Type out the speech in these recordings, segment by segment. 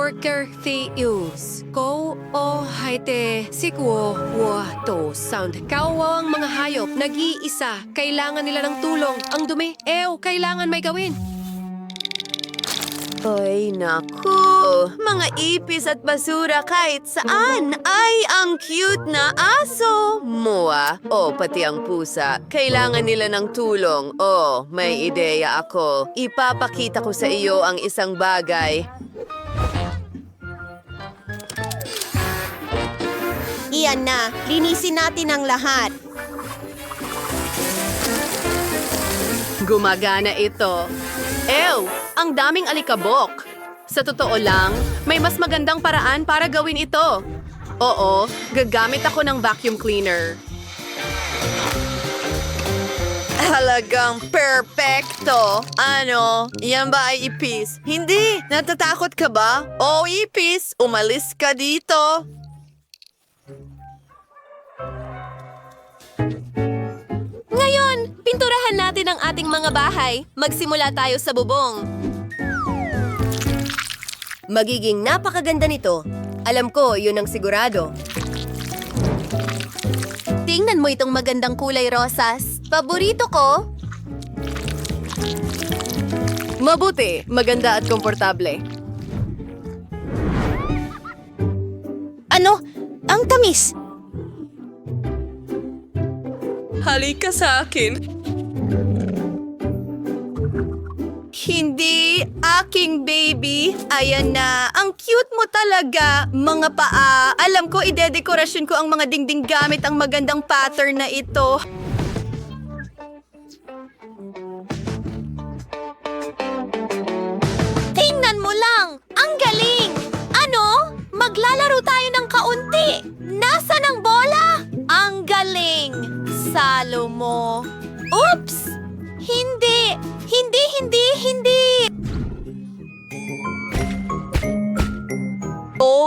worker theus. Ko o haite sikuo wa to sound. Kawang mga hayop, nag-iisa. Kailangan nila ng tulong. Ang dumi. Kailangan may gawin. Ay, naku! Mga ipis at basura kahit saan. Ay, ang cute na aso! Moa, pati ang pusa. Kailangan nila ng tulong. May ideya ako. Ipapakita ko sa iyo ang isang bagay. Iyan na, linisin natin ang lahat. Gumagana ito. Ang daming alikabok. Sa totoo lang, may mas magandang paraan para gawin ito. Oo, gagamit ako ng vacuum cleaner. Halagang perpekto. Ano? Yan ba ay ipis? Hindi! Natatakot ka ba? Ipis! Umalis ka dito! Ngayon, pinturahan natin ang ating mga bahay. Magsimula tayo sa bubong. Magiging napakaganda nito. Alam ko, yun ang sigurado. Tingnan mo itong magandang kulay rosas. Paborito ko. Mabuti, maganda at komportable. Ano? Ang tamis. Halika sa akin. Hindi, aking baby. Ayan na, ang cute mo talaga. Mga paa. Alam ko, idedekorasyon ko ang mga dingding gamit ang magandang pattern na ito. Tingnan mo lang! Ang galing! Ano? Maglalaro tayo ng kaunti! Nasaan ang bola? Ang galing! Salo mo! Oops! Hindi! Hindi!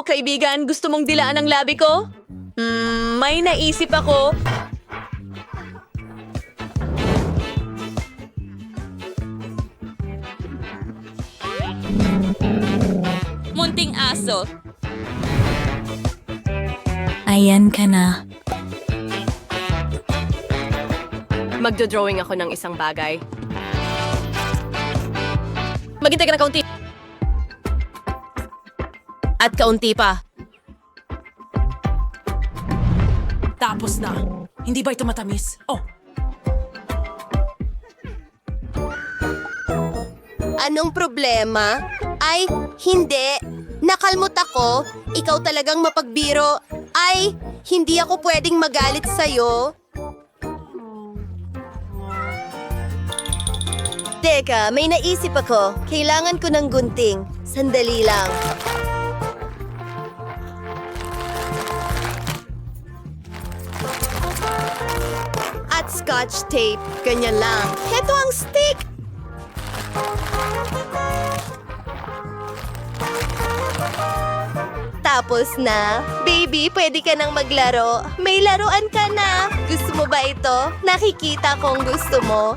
Kaibigan, gusto mong dilaan ang labi ko? May naisip ako. Munting aso. Ayan ka na. Magdo-drawing ako ng isang bagay. Maghintay ka ng kaunti. At kaunti pa. Tapos na. Hindi ba ito matamis? Anong problema? Ay, hindi. Nakalmot ako. Ikaw talagang mapagbiro. Ay, hindi ako pwedeng magalit sa'yo. Teka, may naisip ako. Kailangan ko ng gunting. Sandali lang. At scotch tape. Ganyan lang. Heto ang stick! Tapos na. Baby, pwede ka nang maglaro. May laruan ka na. Gusto mo ba ito? Nakikita kong gusto mo.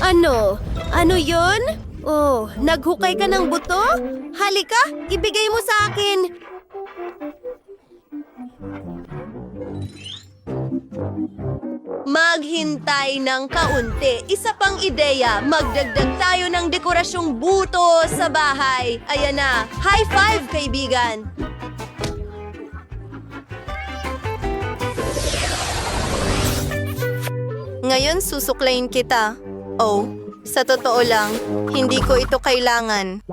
Ano? Ano yun? Naghukay ka ng buto? Halika, ibigay mo sa akin. Maghintay ng kaunti. Isa pang ideya, magdagdag tayo ng dekorasyong buto sa bahay. Ayan na, high five, kaibigan! Ngayon susuklayin kita. Sa totoo lang, hindi ko ito kailangan.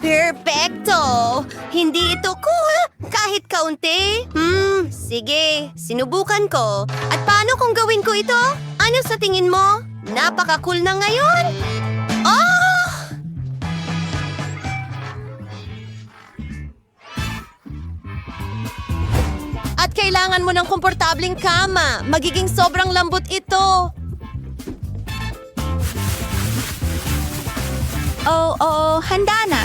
Perfecto! Hindi ito cool kahit kaunti. Sige, sinubukan ko. At paano kung gawin ko ito? Ano sa tingin mo? Napaka-cool na ngayon! Oh! At kailangan mo ng komportabling kama. Magiging sobrang lambot ito. Handa na.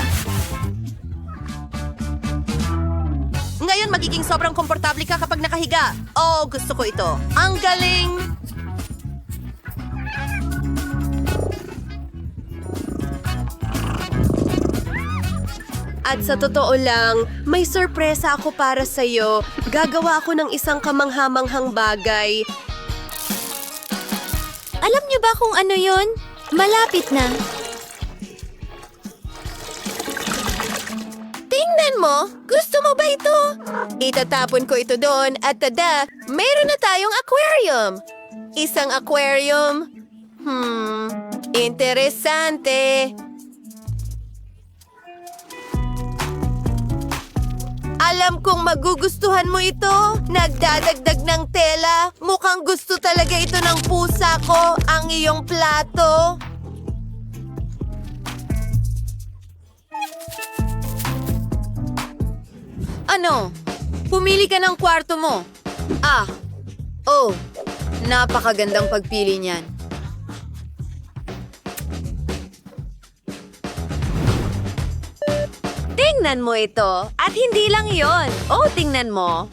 Ngayon magiging sobrang komportable ka kapag nakahiga. Oh, gusto ko ito. Ang galing! At sa totoo lang, may sorpresa ako para sa'yo. Gagawa ako ng isang kamanghamanghang bagay. Alam niyo ba kung ano yon? Malapit na. Tingnan mo! Gusto mo ba ito? Itatapon ko ito doon at tada, meron na tayong aquarium. Isang aquarium. Interesante. Alam kong magugustuhan mo ito. Nagdadagdag ng tela. Mukhang gusto talaga ito ng pusa ko, ang iyong plato. Ano? Pumili ka ng kwarto mo. Napakagandang pagpili niyan. Tingnan mo ito. At hindi lang yon. Tingnan mo.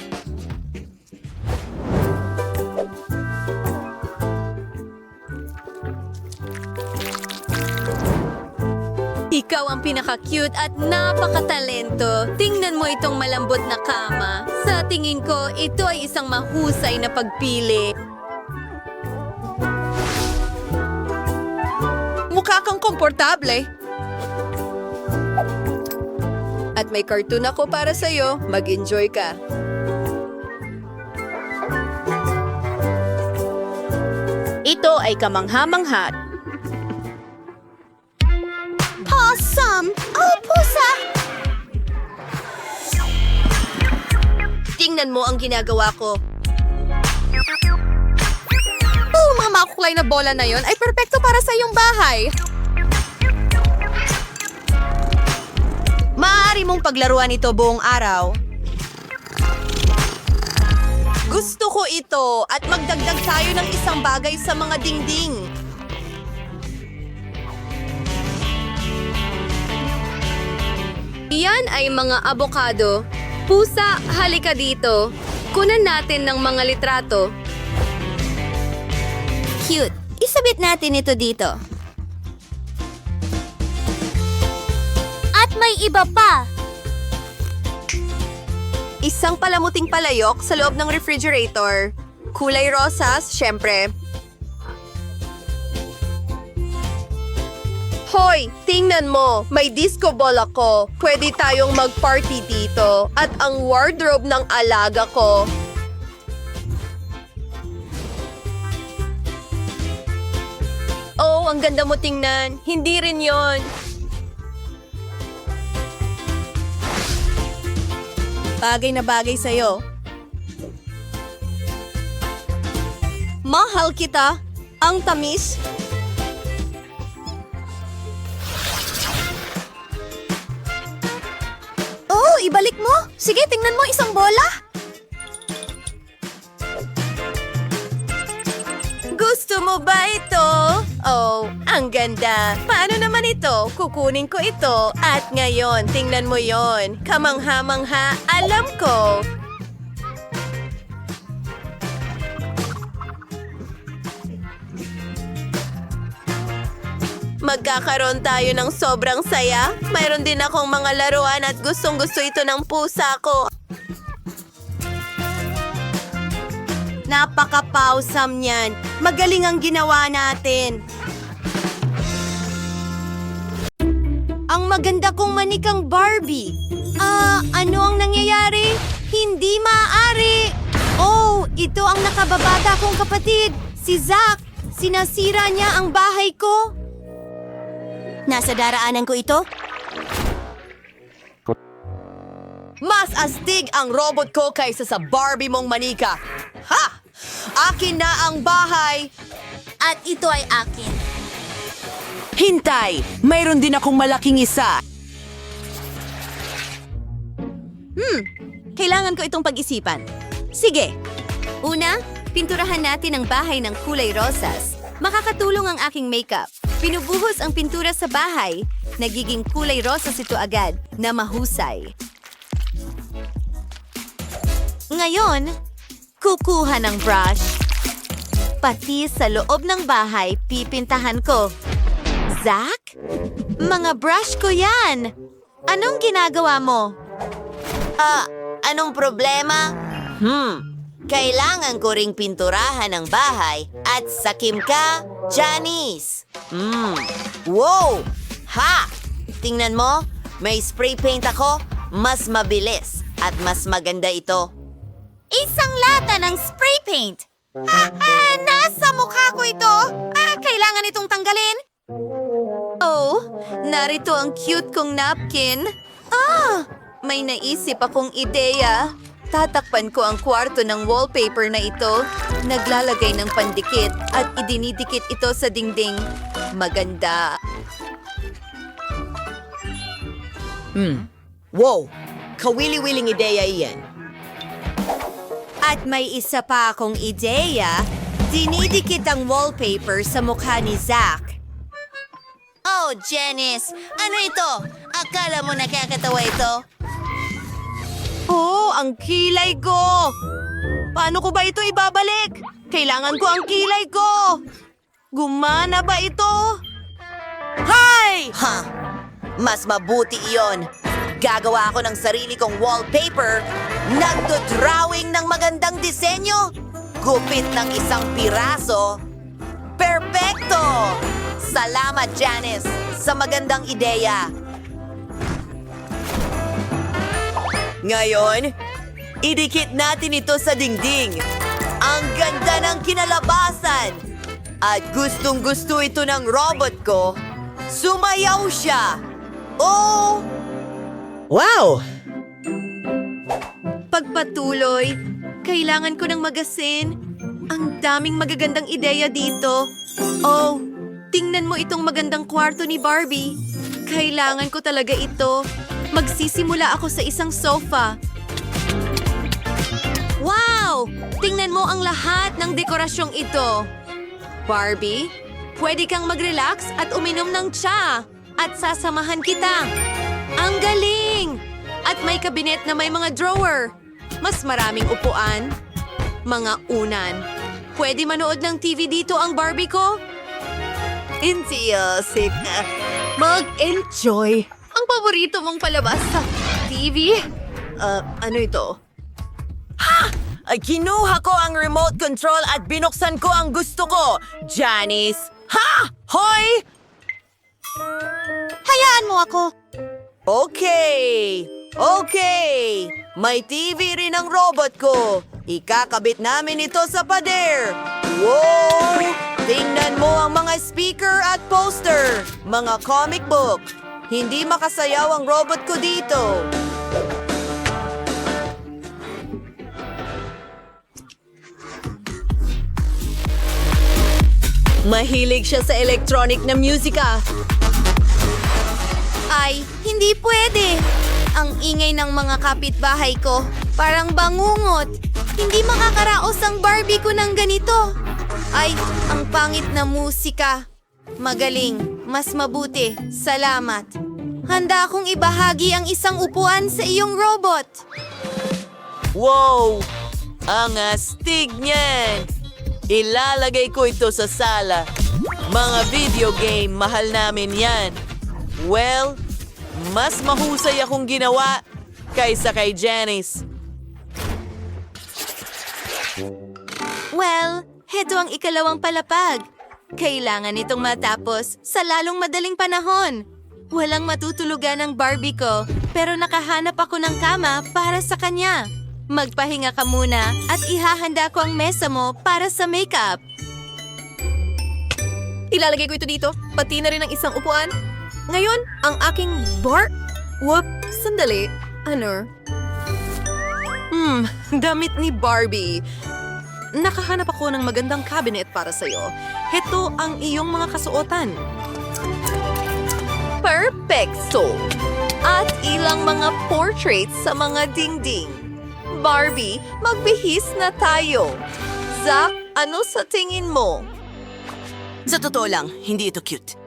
Ikaw ang pinaka-cute at napakatalento. Tingnan mo itong malambot na kama. Sa tingin ko, ito ay isang mahusay na pagpili. Mukha kang komportable. At may cartoon ako para sa'yo. Mag-enjoy ka. Ito ay kamangha-mangha. Awesome! Oh, pusa! Tingnan mo ang ginagawa ko. Mga makukulay na bola na yon ay perpekto para sa iyong bahay. Maaari mong paglaruan ito buong araw. Gusto ko ito at magdagdag tayo ng isang bagay sa mga dingding. Iyan ay mga abokado. Pusa, halika dito. Kunan natin ng mga litrato. Cute. Isabit natin ito dito. At may iba pa. Isang palamuting palayok sa loob ng refrigerator. Kulay rosas, syempre. Hoy, tingnan mo. May disco ball ako. Pwede tayong mag-party dito. At ang wardrobe ng alaga ko. Oh, ang ganda mo tingnan. Hindi rin yon. Bagay na bagay sa'yo. Mahal kita. Ang tamis. Oh, ibalik mo. Sige, tingnan mo isang bola. Gusto mo ba ito? Oh, ang ganda. Paano naman ito? Kukunin ko ito. At ngayon, tingnan mo yon. Kamangha-mangha, alam ko. Magkakaroon tayo ng sobrang saya. Mayroon din akong mga laruan at gustong-gusto ito ng pusa ko. Napaka-pawsam niyan. Magaling ang ginawa natin. Ang maganda kong manikang Barbie. Ano ang nangyayari? Hindi maaari. Oh, ito ang nakababata kong kapatid. Si Zack. Sinasira niya ang bahay ko. Nasa daraanan ko ito? Mas astig ang robot ko kaysa sa Barbie mong manika. Ha! Akin na ang bahay. At ito ay akin. Hintay! Mayroon din akong malaking isa. Kailangan ko itong pag-isipan. Sige. Una, pinturahan natin ang bahay ng kulay rosas. Makakatulong ang aking makeup. Pinubuhos ang pintura sa bahay. Nagiging kulay rosas ito agad na mahusay. Ngayon, kukuha ng brush. Pati sa loob ng bahay, pipintahan ko. Zack? Mga brush ko yan! Anong ginagawa mo? Anong problema? Kailangan ko ring pinturahan ang bahay at sakim ka, Janice. Wow! Ha! Tingnan mo, may spray paint ako, mas mabilis at mas maganda ito. Isang lata ng spray paint! Nasa mukha ko ito! Kailangan itong tanggalin! Oh, narito ang cute kong napkin. May naisip akong ideya. Tatakpan ko ang kwarto ng wallpaper na ito, naglalagay ng pandikit at idinidikit ito sa dingding. Maganda. Wow! Kawili-wiling ideya iyan. At may isa pa akong ideya, dinidikit ang wallpaper sa mukha ni Zack. Oh, Janice! Ano ito? Akala mo nakakatawa ito? Oh, ang kilay ko! Paano ko ba ito ibabalik? Kailangan ko ang kilay ko! Gumana ba ito? Hay! Ha! Mas mabuti iyon. Gagawa ako ng sarili kong wallpaper. Nagdo-drawing ng magandang disenyo. Gupit ng isang piraso. Perpekto! Salamat, Janice, sa magandang ideya. Ngayon, idikit natin ito sa dingding. Ang ganda ng kinalabasan. At gustong-gusto ito ng robot ko. Sumayaw siya. Oh! Wow! Pagpatuloy, kailangan ko ng magasin. Ang daming magagandang ideya dito. Oh, tingnan mo itong magandang kwarto ni Barbie. Kailangan ko talaga ito. Magsisimula ako sa isang sofa. Wow! Tingnan mo ang lahat ng dekorasyong ito. Barbie, pwede kang mag-relax at uminom ng tsa. At sasamahan kita. Ang galing! At may kabinet na may mga drawer. Mas maraming upuan. Mga unan. Pwede manood ng TV dito ang Barbie ko? Intiyosik. Mag-enjoy. Ang paborito mong palabas sa TV? Ano ito? Ay, kinuha ko ang remote control at binuksan ko ang gusto ko. Janice! Ha! Hoy! Hayaan mo ako. Okay! Okay! May TV rin ang robot ko. Ikakabit namin ito sa pader. Wow! Tingnan mo ang mga speaker at poster. Mga comic book. Hindi makasayaw ang robot ko dito. Mahilig siya sa electronic na musika. Ay, hindi pwede. Ang ingay ng mga kapitbahay ko. Parang bangungot. Hindi makakaraos ang Barbie ko ng ganito. Ay, ang pangit na musika. Magaling. Mas mabuti. Salamat. Handa akong ibahagi ang isang upuan sa iyong robot. Wow! Ang astig niyan! Ilalagay ko ito sa sala. Mga video game, mahal namin yan. Well, mas mahusay akong ginawa kaysa kay Janice. Well, heto ang ikalawang palapag. Kailangan itong matapos sa lalong madaling panahon. Walang matutulugan ang Barbie ko, pero nakahanap ako ng kama para sa kanya. Magpahinga ka muna at ihahanda ko ang mesa mo para sa makeup. Ilalagay ko ito dito, pati na rin ang isang upuan. Ngayon, ang aking Whoop, sandali. Ano? Damit ni Barbie. Nakahanap ako ng magandang cabinet para sa'yo. Heto ang iyong mga kasuotan. Perfecto! At ilang mga portraits sa mga dingding. Barbie, magbihis na tayo. Zack, ano sa tingin mo? Sa totoo lang, hindi ito cute.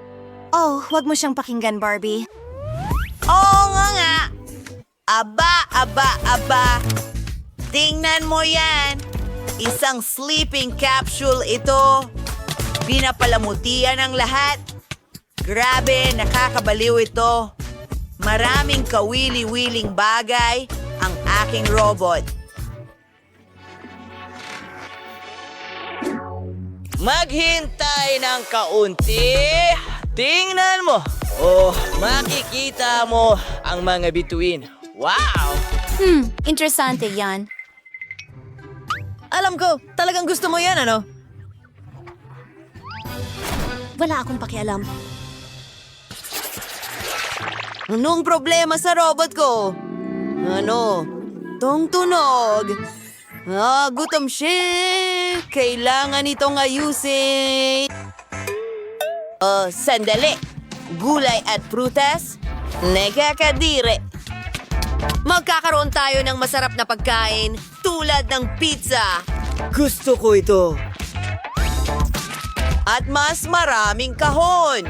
Oh, wag mo siyang pakinggan, Barbie. Oo nga nga! Aba, aba, aba! Tingnan mo yan! Isang sleeping capsule ito. Pinapalamutian ang lahat. Grabe, nakakabaliw ito. Maraming kawili-wiling bagay ang aking robot. Maghintay ng kaunti. Tingnan mo. Oh, makikita mo ang mga bituin. Wow! Interesante yan. Alam ko, talagang gusto mo yan, ano? Wala akong pakialam. Anong problema sa robot ko? Ano? Tong tunog. Gutom siya. Kailangan itong ayusin. Sandali. Gulay at prutas? Nakakadire. Magkakaroon tayo ng masarap na pagkain tulad ng pizza. Gusto ko ito. At mas maraming kahon.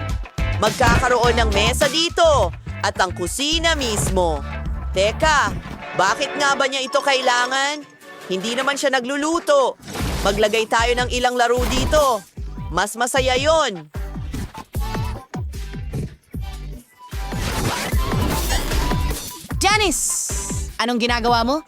Magkakaroon ng mesa dito at ang kusina mismo. Teka, bakit nga ba niya ito kailangan? Hindi naman siya nagluluto. Maglagay tayo ng ilang laro dito. Mas masaya yon. Janice! Anong ginagawa mo?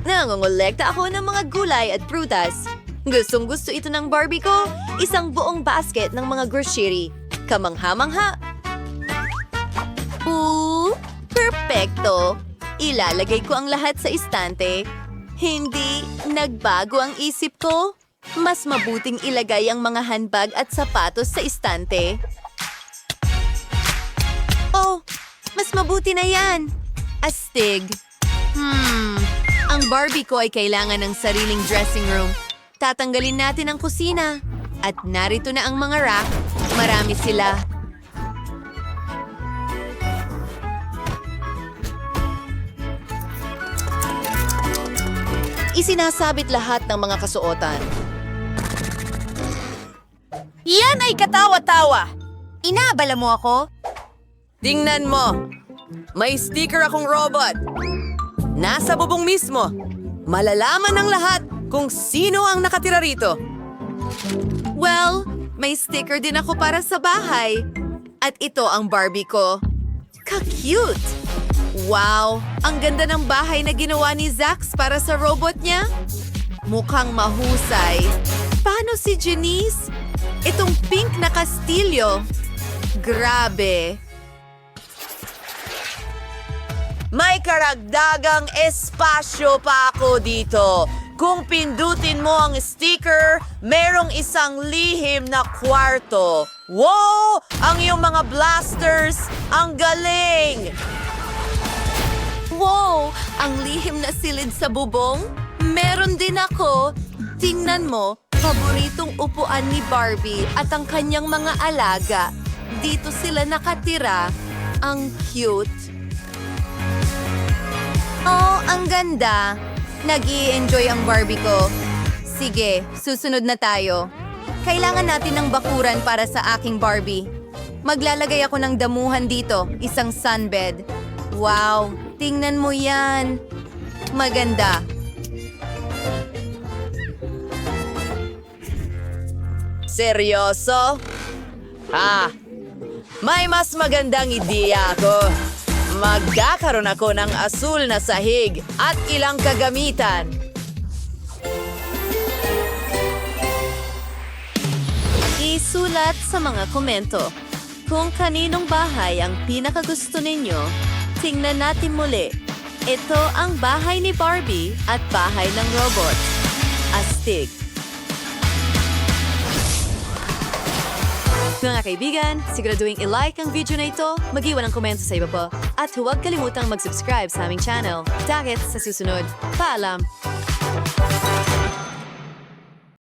Nangongolekta ako ng mga gulay at prutas. Gustong gusto ito ng Barbie ko. Isang buong basket ng mga grocery. Kamangha-mangha. Perfecto. Ilalagay ko ang lahat sa istante. Hindi nagbago ang isip ko. Mas mabuting ilagay ang mga handbag at sapatos sa istante. Oh, mas mabuti na yan. Astig. Ang Barbie ko ay kailangan ng sariling dressing room. Tatanggalin natin ang kusina. At narito na ang mga rack. Marami sila. Isinasabit lahat ng mga kasuotan. Yan ay katawa-tawa! Inaabala mo ako? Tingnan mo. May sticker akong robot. Nasa bubong mismo. Malalaman ng lahat kung sino ang nakatira rito. Well, may sticker din ako para sa bahay. At ito ang Barbie ko. Ka-cute! Wow! Ang ganda ng bahay na ginawa ni Zax para sa robot niya. Mukhang mahusay. Paano si Janice? Itong pink na kastilyo. Grabe! May karagdagang espasyo pa ako dito. Kung pindutin mo ang sticker, merong isang lihim na kwarto. Wow! Ang iyong mga blasters! Ang galing! Wow! Ang lihim na silid sa bubong? Meron din ako. Tingnan mo, paboritong upuan ni Barbie at ang kanyang mga alaga. Dito sila nakatira. Ang cute. Oh, ang ganda. Nag-i-enjoy ang Barbie ko. Sige, susunod na tayo. Kailangan natin ng bakuran para sa aking Barbie. Maglalagay ako ng damuhan dito, isang sunbed. Wow, tingnan mo yan. Maganda. Seryoso? May mas magandang ideya ako. Magkakaroon ako ng asul na sahig at ilang kagamitan. Isulat sa mga komento kung kaninong bahay ang pinakagusto ninyo. Tingnan natin muli. Ito ang bahay ni Barbie at bahay ng robot. Astig. Mga kaibigan, siguraduhin i-like ang video na ito, mag-iwan ng komento sa ibaba, at huwag kalimutang mag-subscribe sa aming channel. Target sa susunod. Paalam!